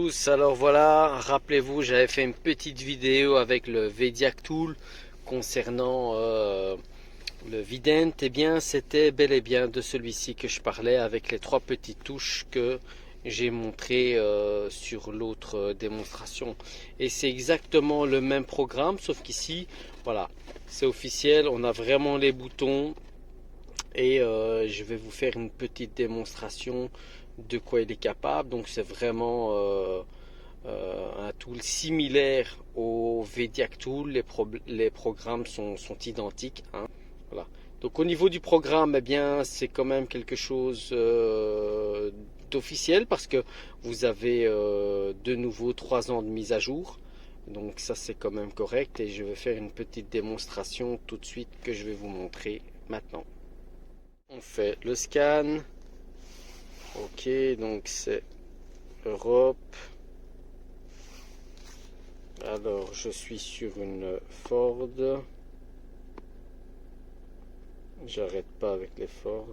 tous, alors voilà, rappelez-vous, j'avais fait une petite vidéo avec le Vediac Tool concernant le Vident. Eh bien, c'était bel et bien de celui-ci que je parlais avec les trois petites touches que j'ai montrées sur l'autre démonstration. Et c'est exactement le même programme, sauf qu'ici, voilà, c'est officiel, on a vraiment les boutons et je vais vous faire une petite démonstration de quoi il est capable. Donc c'est vraiment un tool similaire au Vediac Tool. Les programmes sont identiques, hein. Voilà. Donc au niveau du programme, eh bien c'est quand même quelque chose d'officiel parce que vous avez de nouveau 3 ans de mise à jour. Donc ça c'est quand même correct et je vais faire une petite démonstration tout de suite que je vais vous montrer maintenant. On fait le scan. Ok, donc c'est Europe. Alors, je suis sur une Ford. J'arrête pas avec les Ford.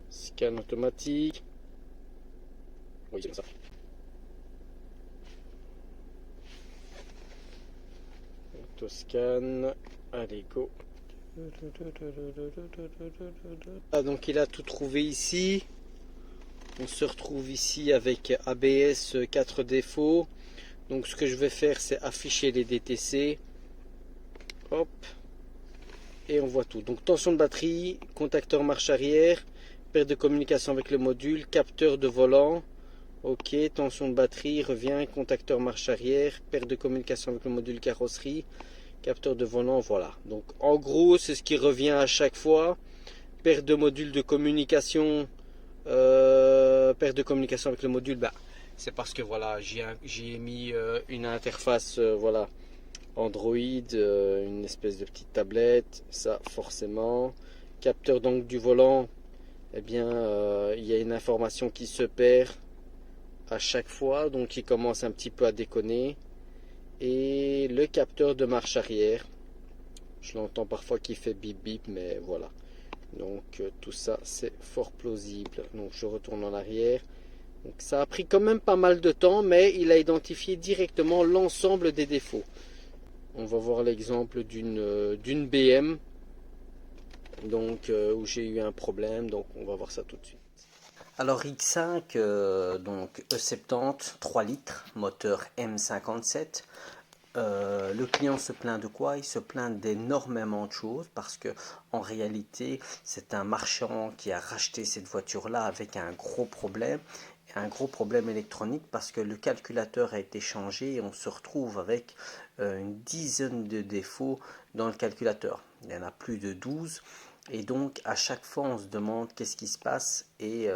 Scan automatique. Oui, c'est ça. Autoscan. Allez, go. Ah, donc il a tout trouvé ici. On se retrouve ici avec ABS 4 défauts. Donc ce que je vais faire, c'est afficher les DTC. Hop. Et on voit tout. Donc tension de batterie, contacteur marche arrière, perte de communication avec le module, capteur de volant. Ok, tension de batterie, revient, contacteur marche arrière, perte de communication avec le module carrosserie, capteur de volant, voilà. Donc en gros, c'est ce qui revient à chaque fois. Perte de module de communication, perte de communication avec le module, bah, c'est parce que voilà, j'ai mis une interface, voilà, Android, une espèce de petite tablette, ça forcément. Capteur donc du volant, eh bien, il y a une information qui se perd à chaque fois, donc il commence un petit peu à déconner. Et le capteur de marche arrière, je l'entends parfois qui fait bip bip, mais voilà. Donc tout ça c'est fort plausible. Donc je retourne en arrière. Donc ça a pris quand même pas mal de temps, mais il a identifié directement l'ensemble des défauts. On va voir l'exemple d'une BM, donc où j'ai eu un problème. Donc on va voir ça tout de suite. Alors X5, donc E70, 3 litres, moteur M57. Le client se plaint de quoi? Il se plaint d'énormément de choses parce que en réalité c'est un marchand qui a racheté cette voiture là avec un gros problème électronique parce que le calculateur a été changé et on se retrouve avec une dizaine de défauts dans le calculateur. Il y en a plus de 12 et donc à chaque fois on se demande qu'est-ce qui se passe et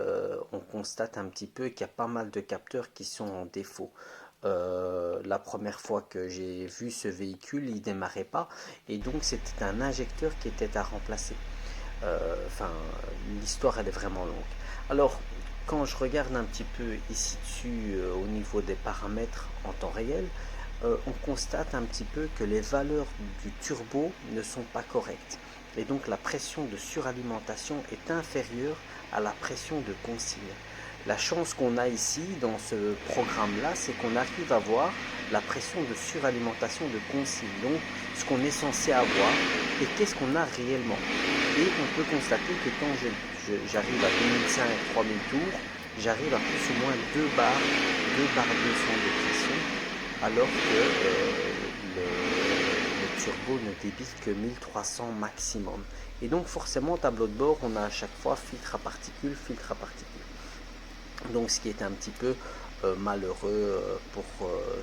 on constate un petit peu qu'il y a pas mal de capteurs qui sont en défaut. La première fois que j'ai vu ce véhicule, il démarrait pas et donc c'était un injecteur qui était à remplacer. Enfin, l'histoire elle est vraiment longue. Alors, quand je regarde un petit peu ici dessus au niveau des paramètres en temps réel, on constate un petit peu que les valeurs du turbo ne sont pas correctes. Et donc la pression de suralimentation est inférieure à la pression de consigne. La chance qu'on a ici dans ce programme-là, c'est qu'on arrive à voir la pression de suralimentation de consigne, donc ce qu'on est censé avoir et qu'est-ce qu'on a réellement. Et on peut constater que quand j'arrive à 2500-3000 tours, j'arrive à plus ou moins 2 bars 200 de pression, alors que le turbo ne débite que 1300 maximum. Et donc forcément, tableau de bord, on a à chaque fois filtre à particules, filtre à particules. Donc ce qui est un petit peu malheureux pour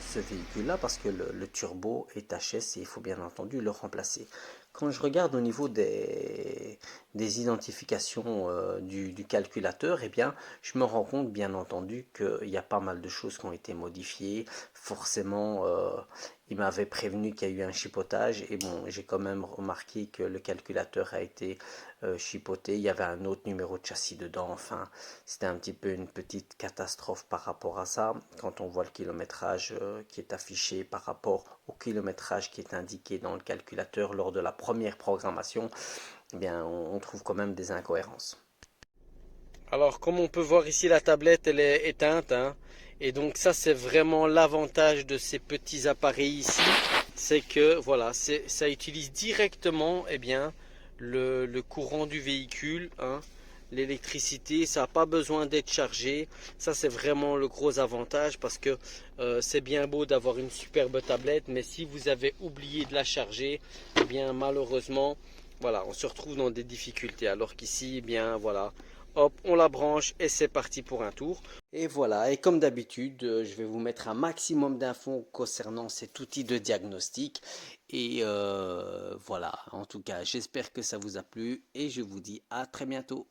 ce véhicule là parce que le turbo est HS et il faut bien entendu le remplacer. Quand je regarde au niveau des identifications du calculateur, eh bien, je me rends compte bien entendu qu'il y a pas mal de choses qui ont été modifiées. Forcément, il m'avait prévenu qu'il y a eu un chipotage et bon, j'ai quand même remarqué que le calculateur a été chipoté. Il y avait un autre numéro de châssis dedans. Enfin, c'était un petit peu une petite catastrophe par rapport à ça. Quand on voit le kilométrage qui est affiché par rapport au kilométrage qui est indiqué dans le calculateur lors de la première programmation, eh bien, on trouve quand même des incohérences. Alors, comme on peut voir ici, la tablette, elle est éteinte, hein. Et donc ça, c'est vraiment l'avantage de ces petits appareils ici. C'est que, voilà, ça utilise directement, eh bien, le courant du véhicule, hein. L'électricité, ça n'a pas besoin d'être chargé. Ça, c'est vraiment le gros avantage parce que c'est bien beau d'avoir une superbe tablette, mais si vous avez oublié de la charger, eh bien, malheureusement, voilà, on se retrouve dans des difficultés. Alors qu'ici, eh bien, voilà, hop, on la branche et c'est parti pour un tour. Et voilà, et comme d'habitude, je vais vous mettre un maximum d'infos concernant cet outil de diagnostic. Et voilà, en tout cas, j'espère que ça vous a plu et je vous dis à très bientôt.